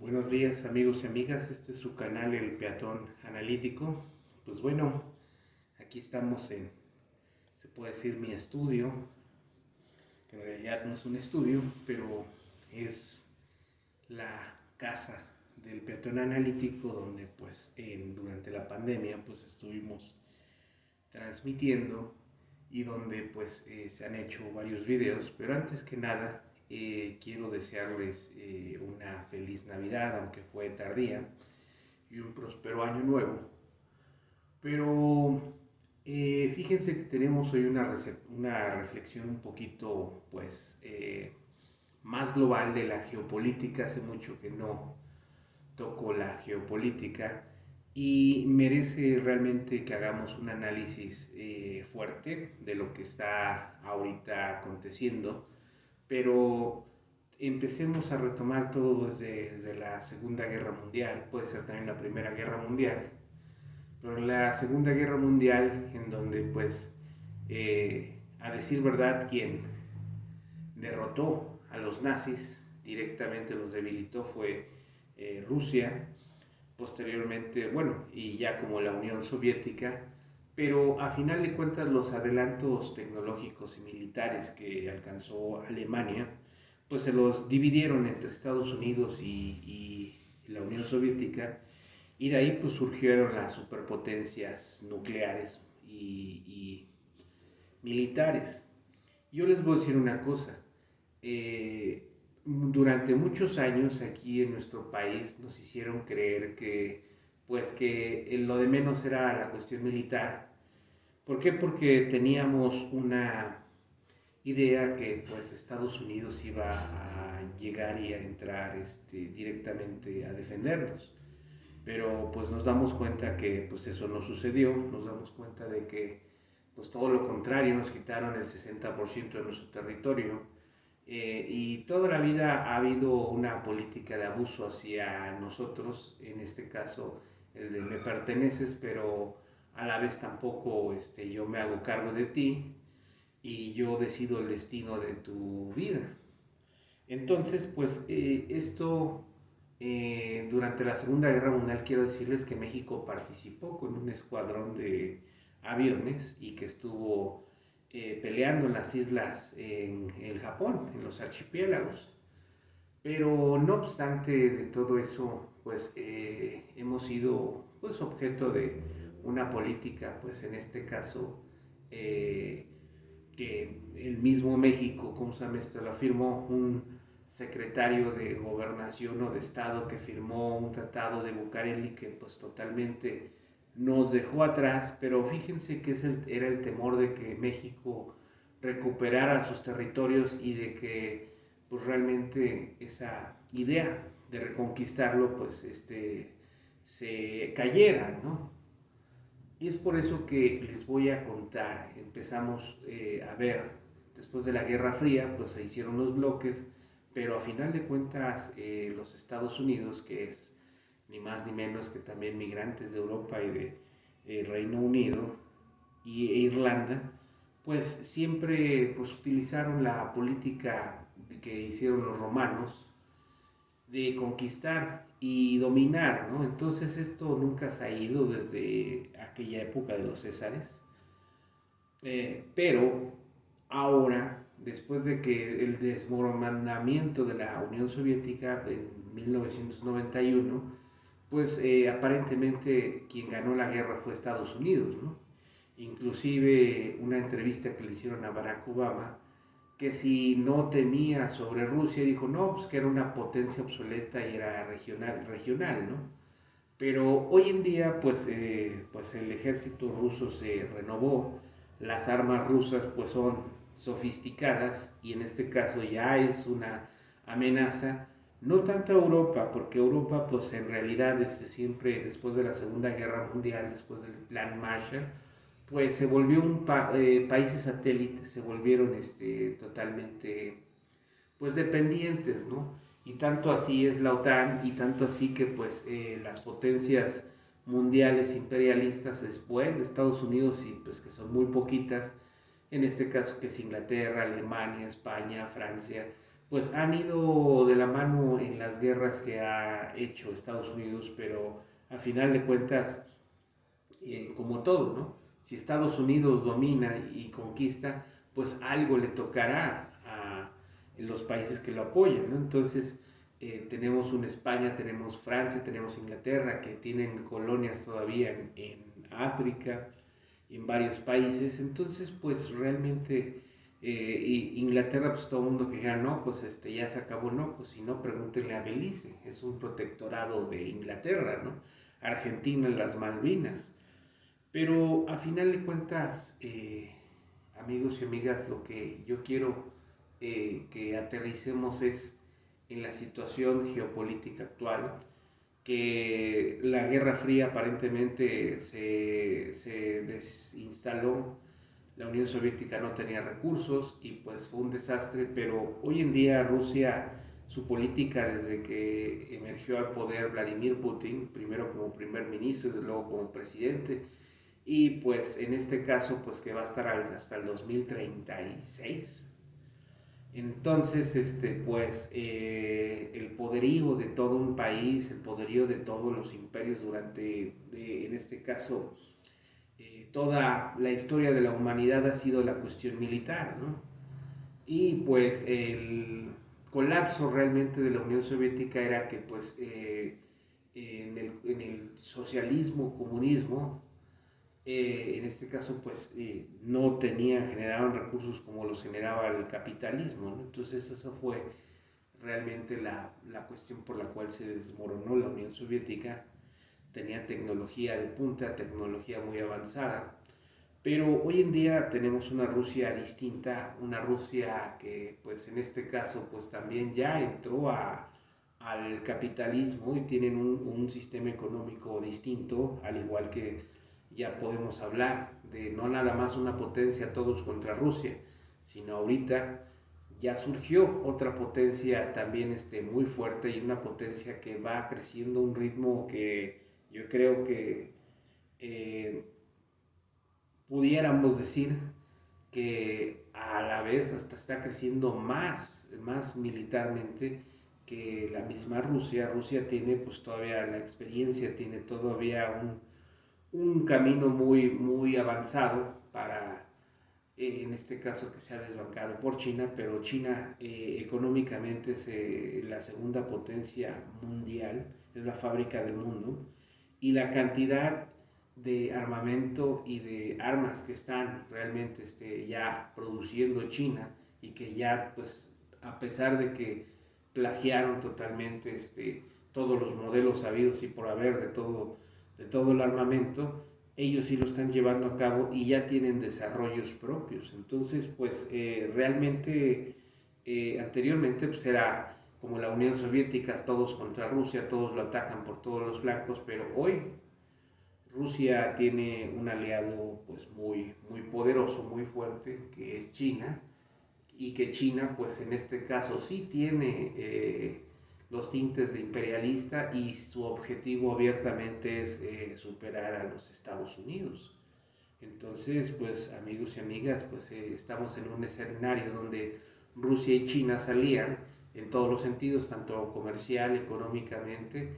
Buenos días amigos y amigas, este es su canal El Peatón Analítico. Pues bueno, aquí estamos se puede decir mi estudio, que en realidad no es un estudio, pero es la casa del Peatón Analítico donde pues durante la pandemia pues estuvimos transmitiendo y donde pues se han hecho varios videos, pero antes que nada quiero desearles una feliz Navidad, aunque fue tardía, y un próspero año nuevo. Pero fíjense que tenemos hoy una reflexión un poquito pues más global de la geopolítica. Hace mucho que no toco la geopolítica y merece realmente que hagamos un análisis fuerte de lo que está ahorita aconteciendo, pero empecemos a retomar todo desde la Segunda Guerra Mundial, puede ser también la Primera Guerra Mundial, pero en la Segunda Guerra Mundial, en donde pues, a decir verdad, quien derrotó a los nazis, directamente los debilitó, fue Rusia, posteriormente, bueno, y ya como la Unión Soviética, pero a final de cuentas los adelantos tecnológicos y militares que alcanzó Alemania, pues se los dividieron entre Estados Unidos y la Unión Soviética, y de ahí pues surgieron las superpotencias nucleares y militares. Yo les voy a decir una cosa, durante muchos años aquí en nuestro país nos hicieron creer que pues que lo de menos era la cuestión militar. ¿Por qué? Porque teníamos una idea que pues Estados Unidos iba a llegar y a entrar directamente a defendernos. Pero pues nos damos cuenta que pues eso no sucedió, nos damos cuenta de que pues todo lo contrario, nos quitaron el 60% de nuestro territorio, y toda la vida ha habido una política de abuso hacia nosotros, en este caso el de me perteneces, pero a la vez tampoco yo me hago cargo de ti y yo decido el destino de tu vida. Entonces, pues esto durante la Segunda Guerra Mundial quiero decirles que México participó con un escuadrón de aviones y que estuvo peleando en las islas en el Japón, en los archipiélagos. Pero no obstante de todo eso, pues hemos sido pues, objeto de una política, pues en este caso, eh, que el mismo México, ¿cómo se llama esto? Lo firmó un secretario de gobernación o de estado que firmó un tratado de Bucareli que pues totalmente nos dejó atrás, pero fíjense que era el temor de que México recuperara sus territorios y de que pues realmente esa idea de reconquistarlo pues se cayera, ¿no? Y es por eso que les voy a contar. Empezamos a ver, después de la Guerra Fría, pues se hicieron los bloques, pero a final de cuentas los Estados Unidos, que es ni más ni menos que también migrantes de Europa y de Reino Unido e Irlanda, pues siempre pues, utilizaron la política que hicieron los romanos de conquistar y dominar, ¿no? Entonces esto nunca se ha ido desde aquella época de los Césares, pero ahora, después de que el desmoronamiento de la Unión Soviética en 1991, pues aparentemente quien ganó la guerra fue Estados Unidos, ¿no? Inclusive una entrevista que le hicieron a Barack Obama, que si no temía sobre Rusia, dijo no, pues que era una potencia obsoleta y era regional, ¿no? Pero hoy en día, pues el ejército ruso se renovó, las armas rusas pues son sofisticadas y en este caso ya es una amenaza, no tanto a Europa, porque Europa pues en realidad siempre después de la Segunda Guerra Mundial, después del Plan Marshall, pues se volvió países satélites se volvieron totalmente pues dependientes, ¿no? Y tanto así es la OTAN y tanto así que pues las potencias mundiales imperialistas después de Estados Unidos y pues que son muy poquitas, en este caso que es Inglaterra, Alemania, España, Francia, pues han ido de la mano en las las guerras que ha hecho Estados Unidos, pero a final de cuentas, como todo, ¿no? Si Estados Unidos domina y conquista, pues algo le tocará a los países que lo apoyan, ¿no? Entonces, tenemos una España, tenemos Francia, tenemos Inglaterra, que tienen colonias todavía en África, en varios países. Entonces, pues realmente Inglaterra, pues todo el mundo que diga, no, pues ya se acabó, no, pues si no, pregúntenle a Belice, es un protectorado de Inglaterra, ¿no? Argentina en las Malvinas. Pero a final de cuentas, amigos y amigas, lo que yo quiero que aterricemos es en la situación geopolítica actual, que la Guerra Fría aparentemente se desinstaló, la Unión Soviética no tenía recursos y pues fue un desastre, pero hoy en día Rusia, su política desde que emergió al poder Vladimir Putin, primero como primer ministro y luego como presidente, y pues en este caso pues que va a estar hasta el 2036. Entonces, el poderío de todo un país, el poderío de todos los imperios durante, en este caso, toda la historia de la humanidad ha sido la cuestión militar, ¿no? Y pues el colapso realmente de la Unión Soviética era que pues en el socialismo, comunismo, en este caso pues no generaban recursos como los generaba el capitalismo, ¿no? Entonces esa fue realmente la cuestión por la cual se desmoronó la Unión Soviética. Tenía tecnología de punta, tecnología muy avanzada, pero hoy en día tenemos una Rusia distinta, una Rusia que pues en este caso pues también ya entró al capitalismo y tienen un sistema económico distinto, al igual que ya podemos hablar de no nada más una potencia todos contra Rusia, sino ahorita ya surgió otra potencia también muy fuerte y una potencia que va creciendo a un ritmo que yo creo que eh, pudiéramos decir que a la vez hasta está creciendo más militarmente que la misma Rusia. Rusia tiene pues todavía la experiencia, tiene todavía un camino muy avanzado para, en este caso, que se ha desbancado por China, pero China económicamente es la segunda potencia mundial, es la fábrica del mundo, y la cantidad de armamento y de armas que están realmente ya produciendo China y que ya pues a pesar de que plagiaron totalmente todos los modelos habidos y por haber de todo el armamento, ellos sí lo están llevando a cabo y ya tienen desarrollos propios. Entonces, pues realmente anteriormente pues era como la Unión Soviética, todos contra Rusia, todos lo atacan por todos los flancos, pero hoy Rusia tiene un aliado pues muy poderoso, muy fuerte, que es China, y que China pues en este caso sí tiene los tintes de imperialista y su objetivo abiertamente es superar a los Estados Unidos. Entonces, pues amigos y amigas, pues estamos en un escenario donde Rusia y China salían en todos los sentidos, tanto comercial, económicamente,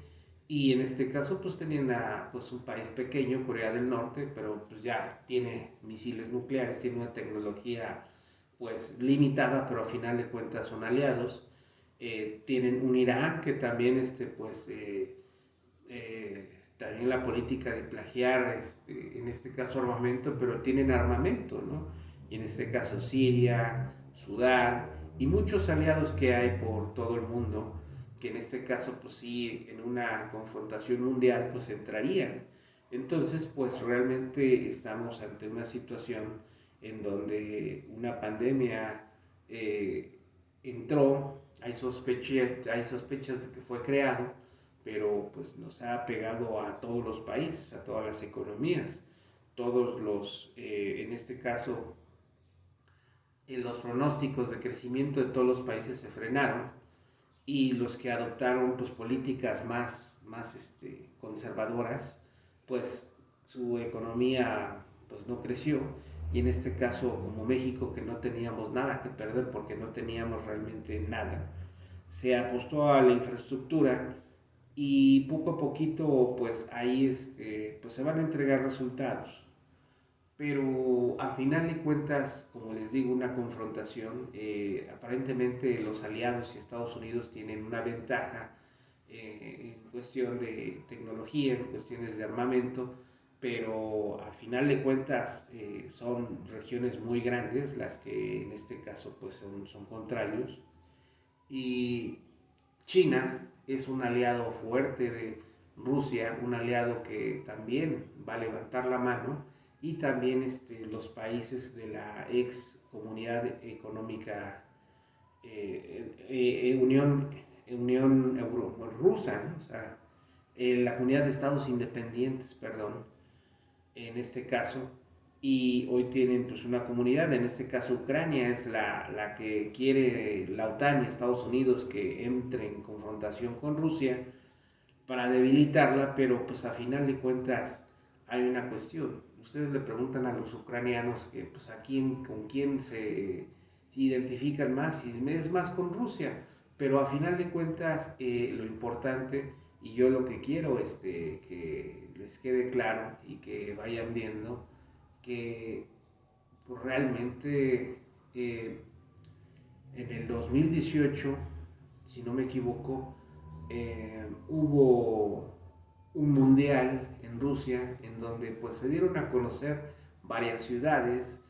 y en este caso pues tenían pues un país pequeño, Corea del Norte, pero pues ya tiene misiles nucleares, tiene una tecnología pues limitada, pero a final de cuentas son aliados. Tienen un Irán que también también la política de plagiar en este caso armamento, pero tienen armamento, ¿no? Y en este caso Siria, Sudán y muchos aliados que hay por todo el mundo, que en este caso pues sí en una confrontación mundial pues entrarían. Entonces pues realmente estamos ante una situación en donde una pandemia entró, hay sospechas de que fue creado, pero pues nos ha pegado a todos los países, a todas las economías, en este caso, los pronósticos de crecimiento de todos los países se frenaron y los que adoptaron pues políticas más conservadoras, pues su economía pues no creció, y en este caso como México, que no teníamos nada que perder porque no teníamos realmente nada, se apostó a la infraestructura y poco a poquito pues ahí pues se van a entregar resultados. Pero a final de cuentas, como les digo, una confrontación, aparentemente los aliados y Estados Unidos tienen una ventaja en cuestión de tecnología, en cuestiones de armamento, pero a final de cuentas son regiones muy grandes las que en este caso pues son contrarios, y China es un aliado fuerte de Rusia, un aliado que también va a levantar la mano, y también los países de la ex comunidad económica Unión Rusa, ¿no? O sea, la comunidad de estados independientes, perdón, en este caso, y hoy tienen pues una comunidad, en este caso Ucrania es la que quiere la OTAN y Estados Unidos que entre en confrontación con Rusia para debilitarla, pero pues a final de cuentas hay una cuestión. Ustedes le preguntan a los ucranianos que pues con quién se identifican más, y es más con Rusia, pero a final de cuentas lo importante, y yo lo que quiero que les quede claro y que vayan viendo que pues, realmente eh, en el 2018, si no me equivoco, hubo un mundial en Rusia en donde pues se dieron a conocer varias ciudades,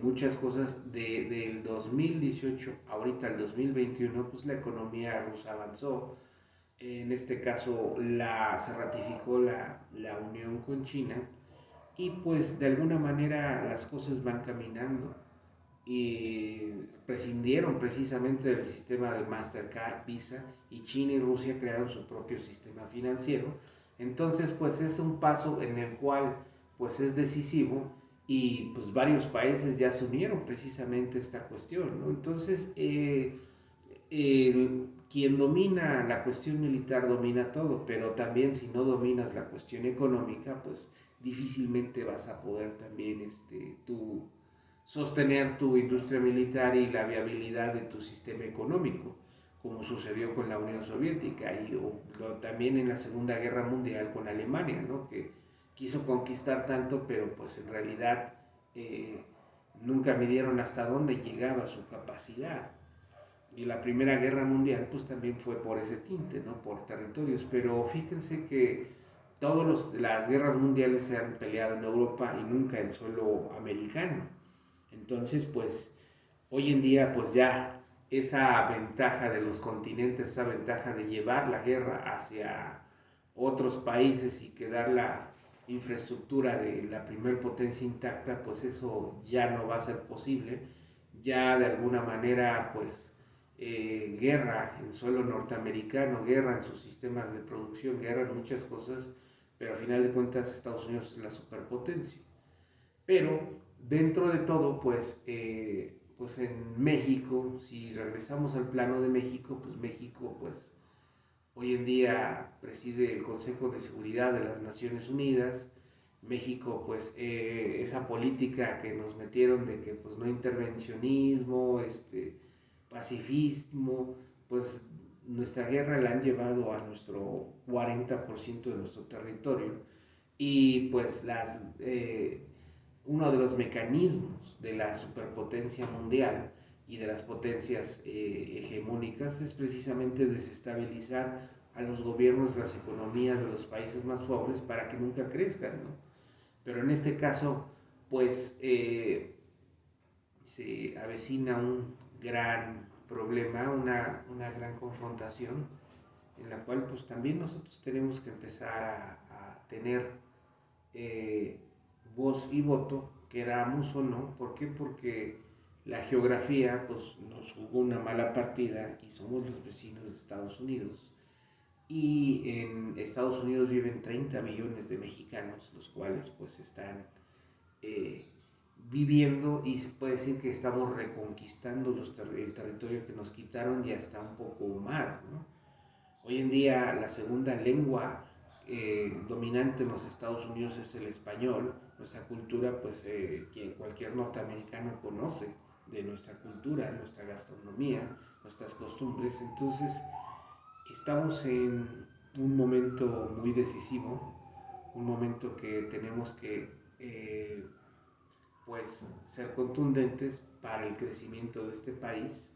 muchas cosas del 2018, ahorita el 2021, pues la economía rusa avanzó. En este caso se ratificó la unión con China, y pues de alguna manera las cosas van caminando, y prescindieron precisamente del sistema de Mastercard, Visa, y China y Rusia crearon su propio sistema financiero. Entonces pues es un paso en el cual pues es decisivo, y pues varios países ya se unieron precisamente a esta cuestión, ¿no? Entonces quien domina la cuestión militar domina todo, pero también si no dominas la cuestión económica, pues difícilmente vas a poder también tú sostener tu industria militar y la viabilidad de tu sistema económico, como sucedió con la Unión Soviética y también en la Segunda Guerra Mundial con Alemania, ¿no? Que quiso conquistar tanto, pero pues en realidad eh, nunca midieron hasta dónde llegaba su capacidad. Y la Primera Guerra Mundial pues también fue por ese tinte, ¿no? Por territorios, pero fíjense que todas las guerras mundiales se han peleado en Europa y nunca en suelo americano. Entonces, pues, hoy en día, pues ya esa ventaja de los continentes, esa ventaja de llevar la guerra hacia otros países y quedar la infraestructura de la primer potencia intacta, pues eso ya no va a ser posible. Ya de alguna manera, pues, guerra en suelo norteamericano, guerra en sus sistemas de producción, guerra en muchas cosas, pero al final de cuentas Estados Unidos es la superpotencia. Pero dentro de todo, pues en México, si regresamos al plano de México, pues México, pues hoy en día preside el Consejo de Seguridad de las Naciones Unidas. México, pues esa política que nos metieron de que pues no intervencionismo, pacifismo, pues nuestra guerra la han llevado a nuestro 40% de nuestro territorio, y pues uno de los mecanismos de la superpotencia mundial y de las potencias hegemónicas es precisamente desestabilizar a los gobiernos, las economías de los países más pobres para que nunca crezcan, ¿no? Pero en este caso, pues se avecina un gran problema, una gran confrontación, en la cual pues también nosotros tenemos que empezar a tener eh, voz y voto, queramos o no. ¿Por qué? Porque la geografía pues nos jugó una mala partida y somos los vecinos de Estados Unidos, y en Estados Unidos viven 30 millones de mexicanos, los cuales pues están eh, viviendo, y se puede decir que estamos reconquistando el territorio que nos quitaron y hasta un poco más, ¿no? Hoy en día la segunda lengua dominante en los Estados Unidos es el español. Nuestra cultura, pues que cualquier norteamericano conoce de nuestra cultura, nuestra gastronomía, nuestras costumbres. Entonces, estamos en un momento muy decisivo, un momento que tenemos que pues ser contundentes para el crecimiento de este país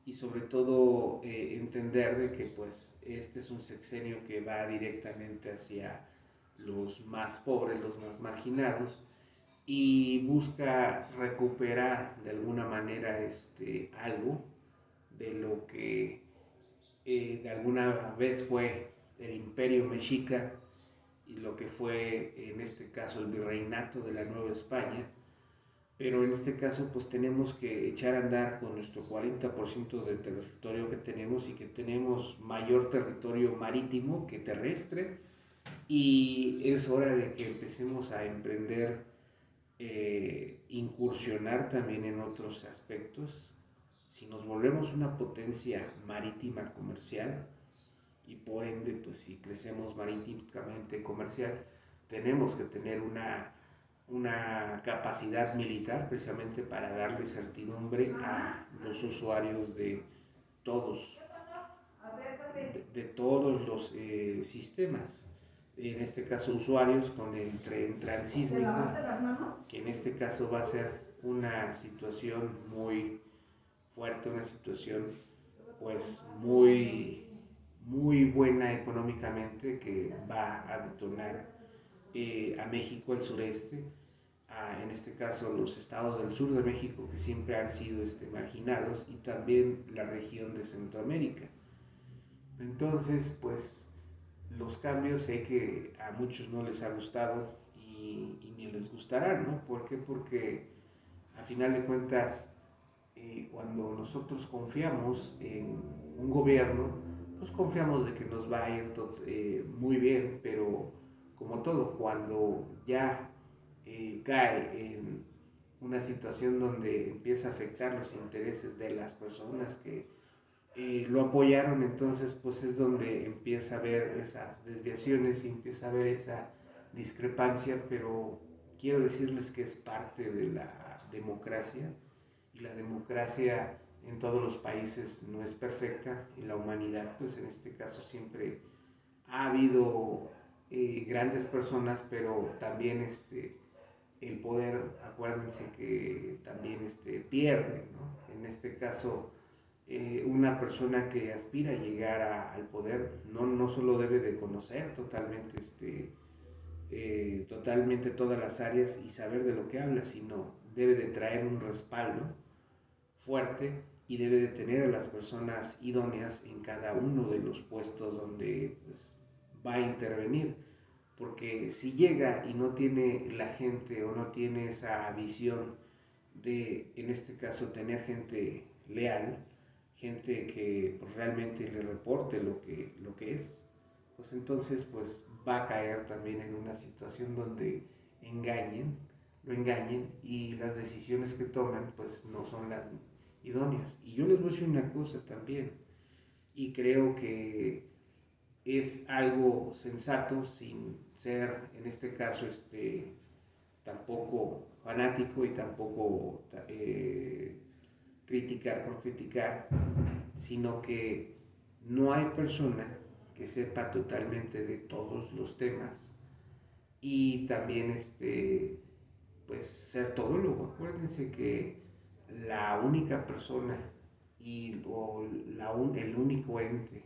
y sobre todo entender de que pues este es un sexenio que va directamente hacia los más pobres, los más marginados, y busca recuperar de alguna manera algo de lo que de alguna vez fue el imperio mexica y lo que fue en este caso el virreinato de la Nueva España. Pero en este caso pues tenemos que echar a andar con nuestro 40% de territorio que tenemos, y que tenemos mayor territorio marítimo que terrestre, y es hora de que empecemos a emprender, incursionar también en otros aspectos. Si nos volvemos una potencia marítima comercial, y por ende pues si crecemos marítimamente comercial, tenemos que tener una capacidad militar precisamente para darle certidumbre a los usuarios de todos, de todos los sistemas. En este caso usuarios con el tren transísmico, que en este caso va a ser una situación muy fuerte, una situación pues muy buena económicamente, que va a detonar a México, al sureste, en este caso los estados del sur de México, que siempre han sido marginados, y también la región de Centroamérica. Entonces, pues los cambios sé que a muchos no les ha gustado y ni les gustará, ¿no? ¿Por qué? Porque a final de cuentas, cuando nosotros confiamos en un gobierno, pues confiamos de que nos va a ir muy bien, pero como todo, cuando ya cae en una situación donde empieza a afectar los intereses de las personas que lo apoyaron, entonces pues es donde empieza a haber esas desviaciones y empieza a haber esa discrepancia. Pero quiero decirles que es parte de la democracia, y la democracia en todos los países no es perfecta, y la humanidad pues en este caso siempre ha habido grandes personas, pero también el poder, acuérdense que también pierde, ¿no? En este caso, una persona que aspira a llegar al poder no solo debe de conocer totalmente, totalmente todas las áreas y saber de lo que habla, sino debe de traer un respaldo fuerte, y debe de tener a las personas idóneas en cada uno de los puestos donde pues, va a intervenir. Porque si llega y no tiene la gente, o no tiene esa visión de, en este caso, tener gente leal, gente que pues, realmente le reporte lo que es, pues entonces pues va a caer también en una situación donde lo engañen, y las decisiones que toman pues no son las idóneas. Y yo les voy a decir una cosa también, y creo que es algo sensato, sin ser en este caso tampoco fanático, y tampoco criticar por criticar, sino que no hay persona que sepa totalmente de todos los temas, y también pues ser todólogo. Acuérdense que la única persona el único ente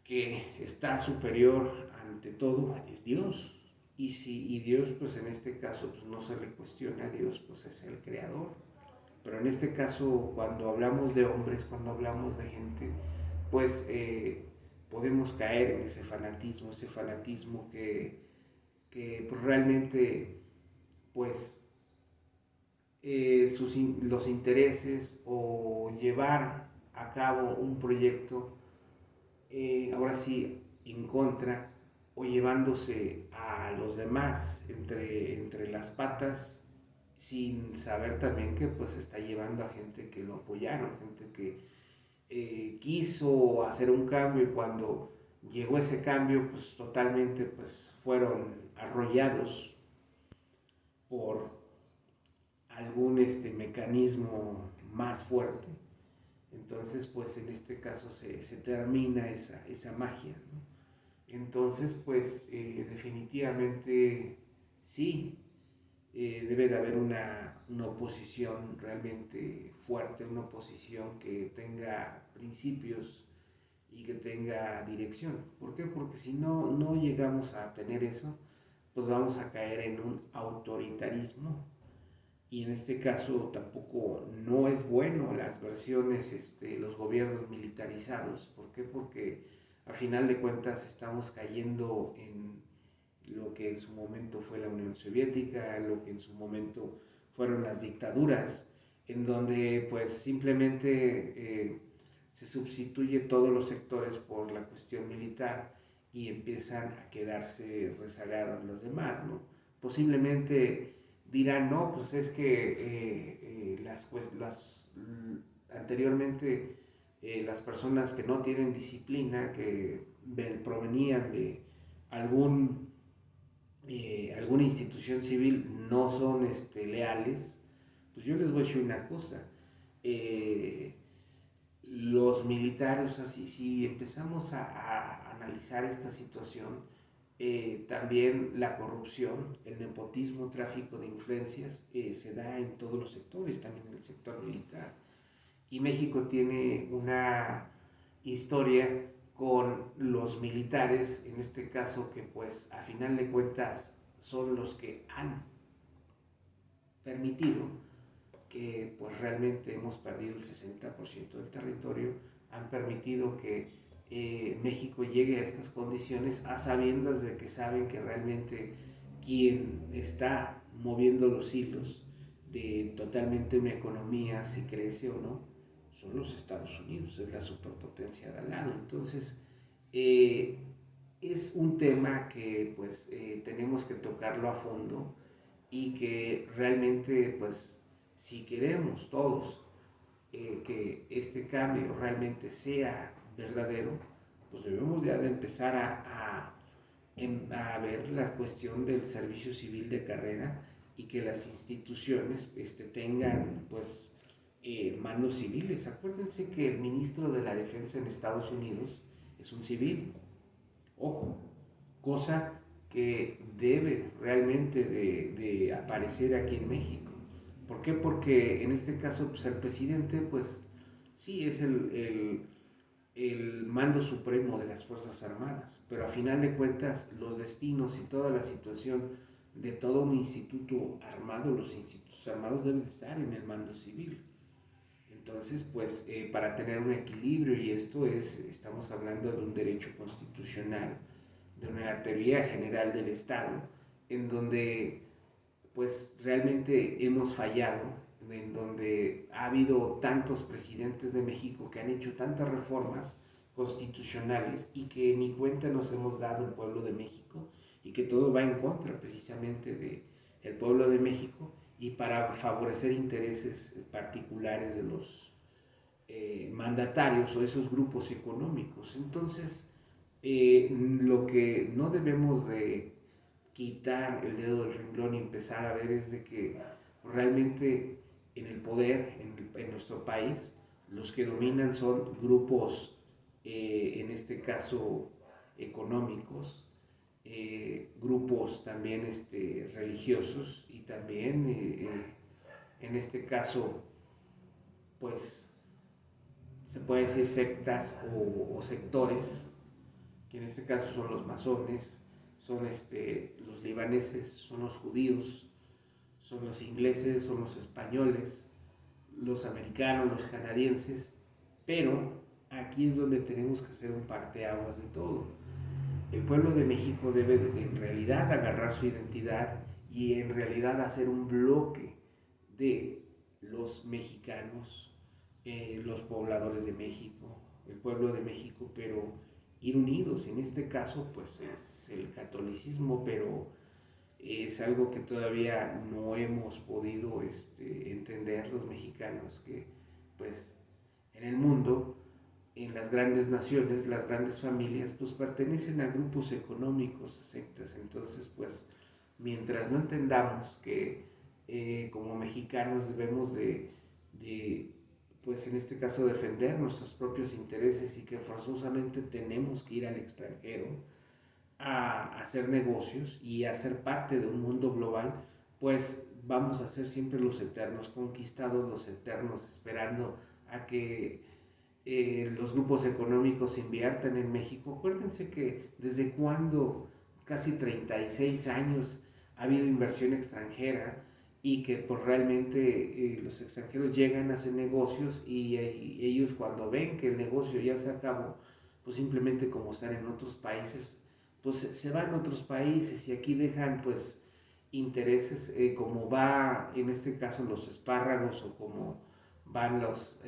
que está superior ante todo es Dios. Y Dios, pues en este caso, pues no se le cuestiona a Dios, pues es el creador. Pero en este caso, cuando hablamos de hombres, cuando hablamos de gente, pues podemos caer en ese fanatismo que pues, realmente, pues los intereses, o llevar a cabo un proyecto, ahora sí, en contra, o llevándose a los demás entre las patas, sin saber también que pues está llevando a gente que lo apoyaron, gente que quiso hacer un cambio, y cuando llegó ese cambio pues totalmente pues fueron arrollados por algún mecanismo más fuerte, Entonces, pues en este caso se termina esa magia, ¿no? Entonces, pues definitivamente sí, debe de haber una oposición realmente fuerte, una oposición que tenga principios y que tenga dirección. ¿Por qué? Porque si no llegamos a tener eso, pues vamos a caer en un autoritarismo, y en este caso tampoco no es bueno las versiones, los gobiernos militarizados. ¿Por qué? Porque a final de cuentas estamos cayendo en lo que en su momento fue la Unión Soviética, lo que en su momento fueron las dictaduras, en donde pues simplemente se sustituye todos los sectores por la cuestión militar y empiezan a quedarse rezagadas las demás, ¿no? Posiblemente dirán, no, pues es que anteriormente las personas que no tienen disciplina, que provenían de algún alguna institución civil, no son leales. Pues yo les voy a decir una cosa, eh, los militares, o sea, si empezamos a analizar esta situación, también la corrupción, el nepotismo, tráfico de influencias, se da en todos los sectores, también en el sector militar. Y México tiene una historia con los militares, en este caso que pues a final de cuentas son los que han permitido que pues realmente hemos perdido el 60% del territorio, han permitido que México llegue a estas condiciones a sabiendas de que saben que realmente quien está moviendo los hilos de totalmente una economía, si crece o no, son los Estados Unidos, es la superpotencia de al lado. Entonces, eh, es un tema que pues tenemos que tocarlo a fondo, y que realmente pues si queremos todos que este cambio realmente sea verdadero, pues debemos ya de empezar a ver la cuestión del servicio civil de carrera, y que las instituciones tengan pues mandos civiles. Acuérdense que el ministro de la Defensa en Estados Unidos es un civil, ojo, cosa que debe realmente de aparecer aquí en México. ¿Por qué? Porque en este caso pues el presidente pues sí es el mando supremo de las Fuerzas Armadas, pero a final de cuentas los destinos y toda la situación de todo un instituto armado, los institutos armados deben estar en el mando civil. Entonces, pues para tener un equilibrio, y esto estamos hablando de un derecho constitucional, de una teoría general del Estado, en donde pues realmente hemos fallado, en donde ha habido tantos presidentes de México que han hecho tantas reformas constitucionales y que ni cuenta nos hemos dado el pueblo de México, y que todo va en contra precisamente del pueblo de México y para favorecer intereses particulares de los mandatarios o esos grupos económicos. Entonces, lo que no debemos de quitar el dedo del renglón y empezar a ver es de que realmente en el poder, en nuestro país, los que dominan son grupos, en este caso económicos, grupos también religiosos, y también en este caso pues se puede decir sectas o sectores, que en este caso son los masones, son los libaneses, son los judíos, son los ingleses, son los españoles, los americanos, los canadienses, pero aquí es donde tenemos que hacer un parteaguas de todo. El pueblo de México debe en realidad agarrar su identidad y en realidad hacer un bloque de los mexicanos, los pobladores de México, el pueblo de México, pero ir unidos. En este caso pues es el catolicismo, pero es algo que todavía no hemos podido entender los mexicanos, que pues en el mundo, en las grandes naciones, las grandes familias, pues pertenecen a grupos económicos, sectas. Entonces, pues, mientras no entendamos que como mexicanos debemos de pues en este caso defender nuestros propios intereses y que forzosamente tenemos que ir al extranjero a hacer negocios y a ser parte de un mundo global, pues vamos a ser siempre los eternos conquistados, los eternos esperando a que los grupos económicos inviertan en México. Acuérdense que desde cuando, casi 36 años, ha habido inversión extranjera y que pues realmente los extranjeros llegan a hacer negocios y ellos cuando ven que el negocio ya se acabó, pues simplemente como están en otros países, pues se van a otros países y aquí dejan pues intereses como va en este caso los espárragos o como van los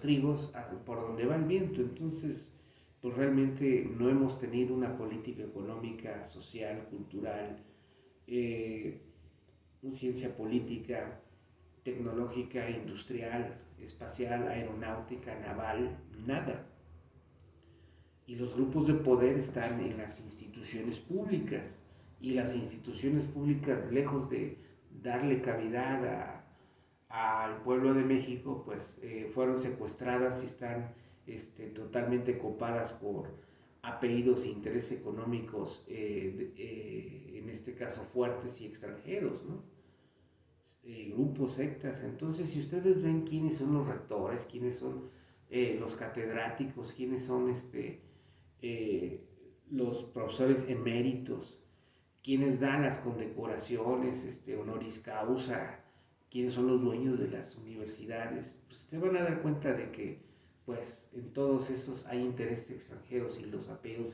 trigos por donde va el viento. Entonces, pues realmente no hemos tenido una política económica, social, cultural, eh, ciencia política, tecnológica, industrial, espacial, aeronáutica, naval, nada. Y los grupos de poder están en las instituciones públicas. Y las instituciones públicas, lejos de darle cavidad al pueblo de México, pues fueron secuestradas y están totalmente copadas por apellidos e intereses económicos, en este caso fuertes y extranjeros, ¿no? Grupos, sectas. Entonces, si ustedes ven quiénes son los rectores, quiénes son los catedráticos, quiénes son eh, los profesores eméritos, quienes dan las condecoraciones, honoris causa, quiénes son los dueños de las universidades, pues se van a dar cuenta de que pues en todos esos hay intereses extranjeros y los apellidos